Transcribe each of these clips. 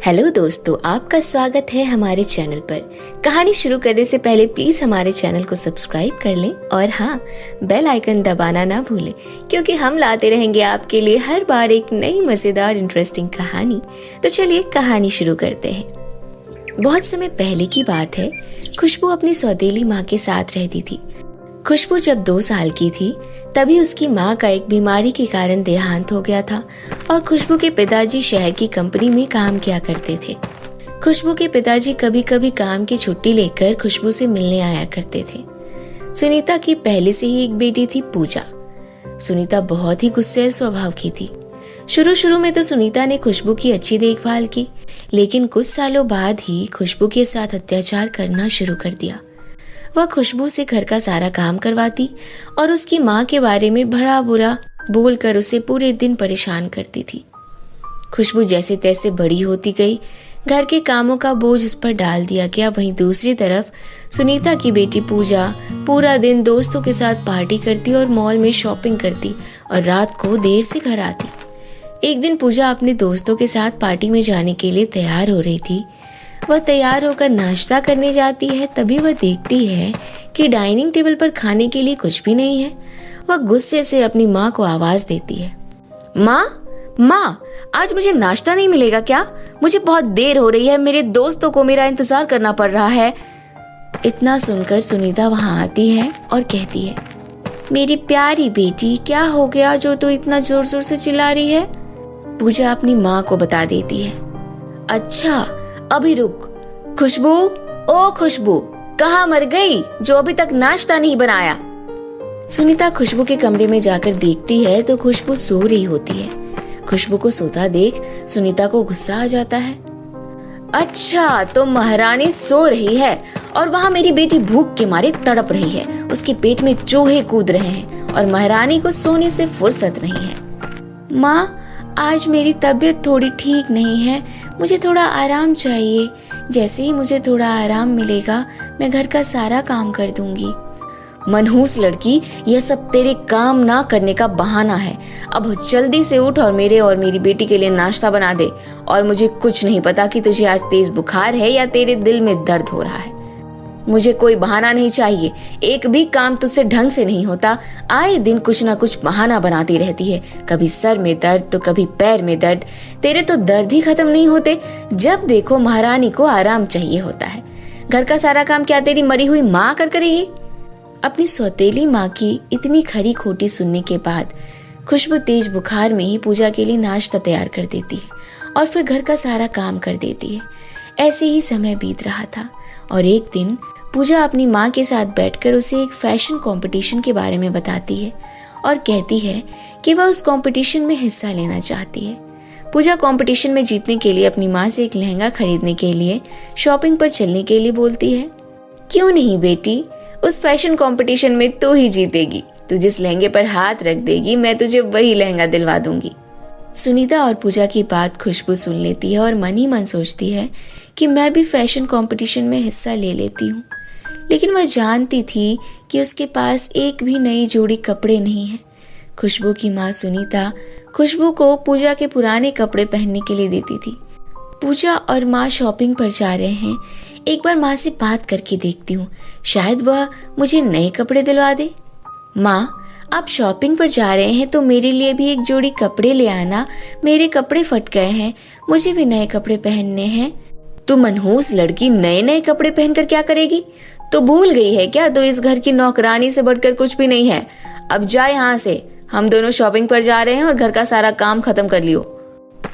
Hello दोस्तों, आपका स्वागत है हमारे चैनल पर। कहानी शुरू करने से पहले प्लीज हमारे चैनल को सब्सक्राइब कर लें और हाँ, बेल आइकन दबाना ना भूलें, क्योंकि हम लाते रहेंगे आपके लिए हर बार एक नई मजेदार इंटरेस्टिंग कहानी। तो चलिए कहानी शुरू करते हैं। बहुत समय पहले की बात है। खुशबू अपनी सौतेली माँ के साथ रहती थी। खुशबू जब 2 साल की थी तभी उसकी माँ का एक बीमारी के कारण देहांत हो गया था और खुशबू के पिताजी शहर की कंपनी में काम किया करते थे। खुशबू के पिताजी कभी कभी काम की छुट्टी लेकर खुशबू से मिलने आया करते थे। सुनीता की पहले से ही एक बेटी थी, पूजा। सुनीता बहुत ही गुस्सैल स्वभाव की थी। शुरू में तो सुनीता ने खुशबू की अच्छी देखभाल की, लेकिन कुछ सालों बाद ही खुशबू के साथ अत्याचार करना शुरू कर दिया। वह खुशबू से घर का सारा काम करवाती और उसकी माँ के बारे में भला बुरा बोलकर उसे पूरे दिन परेशान करती थी। खुशबू जैसे तैसे बड़ी होती गई, घर के कामों का बोझ उस पर डाल दिया गया। वहीं दूसरी तरफ सुनीता की बेटी पूजा पूरा दिन दोस्तों के साथ पार्टी करती और मॉल में शॉपिंग करती और रात को देर से घर आती। एक दिन पूजा अपने दोस्तों के साथ पार्टी में जाने के लिए तैयार हो रही थी। वह तैयार होकर नाश्ता करने जाती है, तभी वह देखती है कि डाइनिंग टेबल पर खाने के लिए कुछ भी नहीं है। वह गुस्से से अपनी माँ को आवाज देती है, माँ, आज मुझे नाश्ता नहीं मिलेगा क्या? मुझे बहुत देर हो रही है, मेरे दोस्तों को मेरा इंतजार करना पड़ रहा है। इतना सुनकर सुनीता वहां आती है और कहती है, मेरी प्यारी बेटी, क्या हो गया जो तू इतना जोर जोर से चिल्ला रही है? पूजा अपनी माँ को बता देती है। अच्छा, अभी रुक। खुशबू, ओ खुशबू, कहाँ मर गई जो अभी तक नाश्ता नहीं बनाया? सुनीता खुशबू के कमरे में जाकर देखती है तो खुशबू सो रही होती है। खुशबू को सोता देख सुनीता को गुस्सा आ जाता है। अच्छा, तो महारानी सो रही है और वहाँ मेरी बेटी भूख के मारे तड़प रही है। उसके पेट में चूहे कूद रहे हैं और महारानी को सोने से फुर्सत नहीं है। माँ, आज मेरी तबीयत थोड़ी ठीक नहीं है, मुझे थोड़ा आराम चाहिए। जैसे ही मुझे थोड़ा आराम मिलेगा मैं घर का सारा काम कर दूंगी। मनहूस लड़की, यह सब तेरे काम ना करने का बहाना है। अब जल्दी से उठ और मेरी बेटी के लिए नाश्ता बना दे। और मुझे कुछ नहीं पता कि तुझे आज तेज बुखार है या तेरे दिल में दर्द हो रहा है। मुझे कोई बहाना नहीं चाहिए। एक भी काम तुझसे ढंग से नहीं होता। आए दिन कुछ ना कुछ बहाना बनाती रहती है। कभी सर में दर्द तो कभी पैर में दर्द। तेरे तो दर्द ही खत्म नहीं होते। जब देखो महारानी को आराम चाहिए होता है। घर का सारा काम क्या तेरी मरी हुई माँ करेगी? अपनी सौतेली माँ की इतनी खरी खोटी सुनने के बाद खुशबू तेज बुखार में ही पूजा के लिए नाश्ता तैयार कर देती है और फिर घर का सारा काम कर देती है। ऐसे ही समय बीत रहा था और एक दिन पूजा अपनी माँ के साथ बैठकर उसे एक फैशन कंपटीशन के बारे में बताती है और कहती है कि वह उस कंपटीशन में हिस्सा लेना चाहती है। पूजा कंपटीशन में जीतने के लिए अपनी माँ से एक लहंगा खरीदने के लिए शॉपिंग पर चलने के लिए बोलती है। क्यों नहीं बेटी, उस फैशन कंपटीशन में तू ही जीतेगी। तू जिस लहंगे पर हाथ रख देगी मैं तुझे वही लहंगा दिलवा दूंगी। सुनीता और पूजा की बात खुशबू सुन लेती है और मन ही मन सोचती है कि मैं भी फैशन कंपटीशन में हिस्सा ले लेती हूँ। लेकिन वह जानती थी कि उसके पास एक भी नई जोड़ी कपड़े नहीं है। खुशबू की माँ सुनीता खुशबू को पूजा के पुराने कपड़े पहनने के लिए देती थी। पूजा और माँ शॉपिंग पर जा रहे हैं। एक बार माँ से बात करके देखती हूँ, शायद वह मुझे नए कपड़े दिलवा दे। माँ, आप शॉपिंग पर जा रहे हैं तो मेरे लिए भी एक जोड़ी कपड़े ले आना। मेरे कपड़े फट गए हैं, मुझे भी नए कपड़े पहनने हैं। तू मनहूस लड़की, नए नए कपड़े पहनकर क्या करेगी? तो भूल गई है क्या तो इस घर की नौकरानी से बढ़कर कुछ भी नहीं है? अब जा यहाँ से, हम दोनों शॉपिंग पर जा रहे हैं और घर का सारा काम खत्म कर लियो।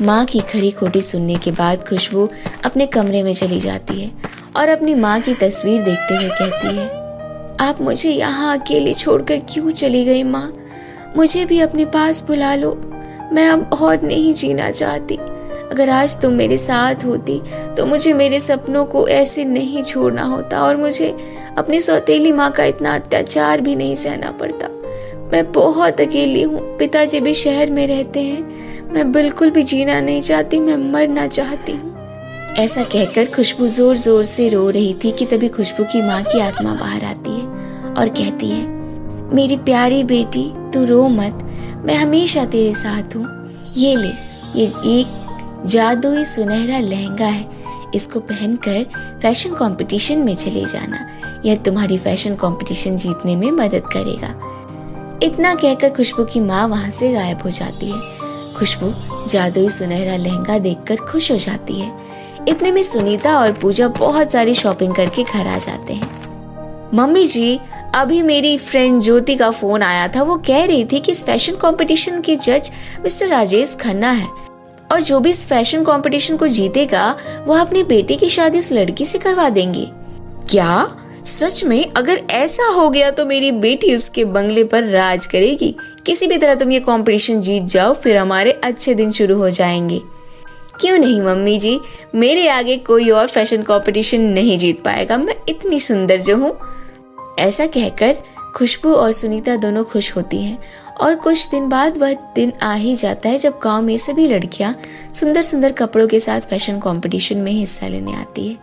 माँ की खरी खोटी सुनने के बाद खुशबू अपने कमरे में चली जाती है और अपनी माँ की तस्वीर देखते हुए कहती है, आप मुझे यहाँ अकेले छोड़कर क्यों चली गई माँ? मुझे भी अपने पास बुला लो। मैं अब और नहीं जीना चाहती। अगर आज तुम मेरे साथ होती तो मुझे मेरे सपनों को ऐसे नहीं छोड़ना होता और मुझे अपनी सौतेली माँ का इतना अत्याचार भी नहीं सहना पड़ता। मैं बहुत अकेली हूँ, पिताजी भी शहर में रहते हैं। मैं बिल्कुल भी जीना नहीं चाहती, मैं मरना चाहती हूँ। ऐसा कहकर खुशबू जोर जोर से रो रही थी कि तभी खुशबू की माँ की आत्मा बाहर आती है और कहती है, मेरी प्यारी बेटी, तू रो मत, मैं हमेशा तेरे साथ हूँ। ये ले, ये जादुई सुनहरा लहंगा है, इसको पहनकर फैशन कंपटीशन में चले जाना, यह तुम्हारी फैशन कंपटीशन जीतने में मदद करेगा। इतना कहकर खुशबू की माँ वहाँ से गायब हो जाती है। खुशबू जादुई सुनहरा लहंगा देखकर खुश हो जाती है। इतने में सुनीता और पूजा बहुत सारी शॉपिंग करके घर आ जाते हैं। मम्मी जी, अभी मेरी फ्रेंड ज्योति का फोन आया था। वो कह रही थी कि इस फैशन कंपटीशन के जज मिस्टर राजेश खन्ना है और जो भी इस फैशन कंपटीशन को जीतेगा वो अपने बेटे की शादी उस लड़की से करवा देंगे। क्या सच में? अगर ऐसा हो गया तो मेरी बेटी उसके बंगले पर राज करेगी। किसी भी तरह तुम ये कंपटीशन जीत जाओ, फिर हमारे अच्छे दिन शुरू हो जाएंगे। क्यों नहीं मम्मी जी, मेरे आगे कोई और फैशन कंपटीशन नहीं जीत पाएगा, मैं इतनी सुंदर जो हूँ। ऐसा कहकर खुशबू और सुनीता दोनों खुश होती हैं और कुछ दिन बाद वह दिन आ ही जाता है जब गांव में सभी लड़कियां सुंदर सुंदर कपड़ों के साथ फैशन कंपटीशन में हिस्सा लेने आती है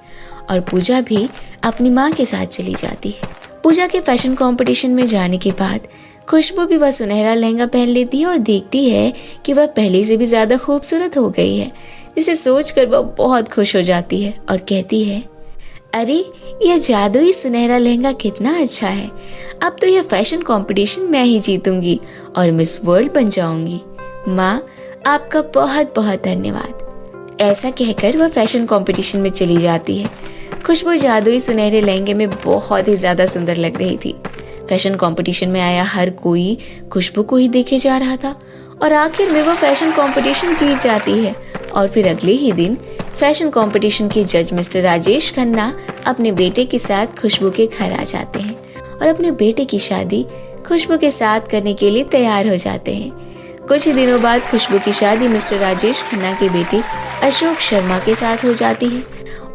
और पूजा भी अपनी माँ के साथ चली जाती है। पूजा के फैशन कंपटीशन में जाने के बाद खुशबू भी वह सुनहरा लहंगा पहन लेती है और देखती है कि वह पहले से भी ज्यादा खूबसूरत हो गई है, जिसे सोचकर वह बहुत खुश हो जाती है और कहती है, अरे यह जादुई सुनहरा लहंगा कितना अच्छा है। अब तो यह फैशन कंपटीशन मैं ही जीतूंगी और मिस वर्ल्ड बन जाऊंगी। माँ, आपका बहुत बहुत धन्यवाद। ऐसा कहकर वह फैशन कंपटीशन में चली जाती है। खुशबू जादुई सुनहरे लहंगे में बहुत ही ज्यादा सुंदर लग रही थी। फैशन कंपटीशन में आया हर कोई खुशबू को ही देखे जा रहा था और आखिर में वह फैशन कंपटीशन जीत जाती है। और फिर अगले ही दिन फैशन कंपटीशन के जज मिस्टर राजेश खन्ना अपने बेटे के साथ खुशबू के घर आ जाते हैं और अपने बेटे की शादी खुशबू के साथ करने के लिए तैयार हो जाते हैं। कुछ ही दिनों बाद खुशबू की शादी मिस्टर राजेश खन्ना के बेटे अशोक शर्मा के साथ हो जाती है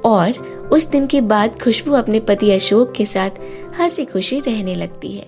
और उस दिन के बाद खुशबू अपने पति अशोक के साथ हंसी खुशी रहने लगती है।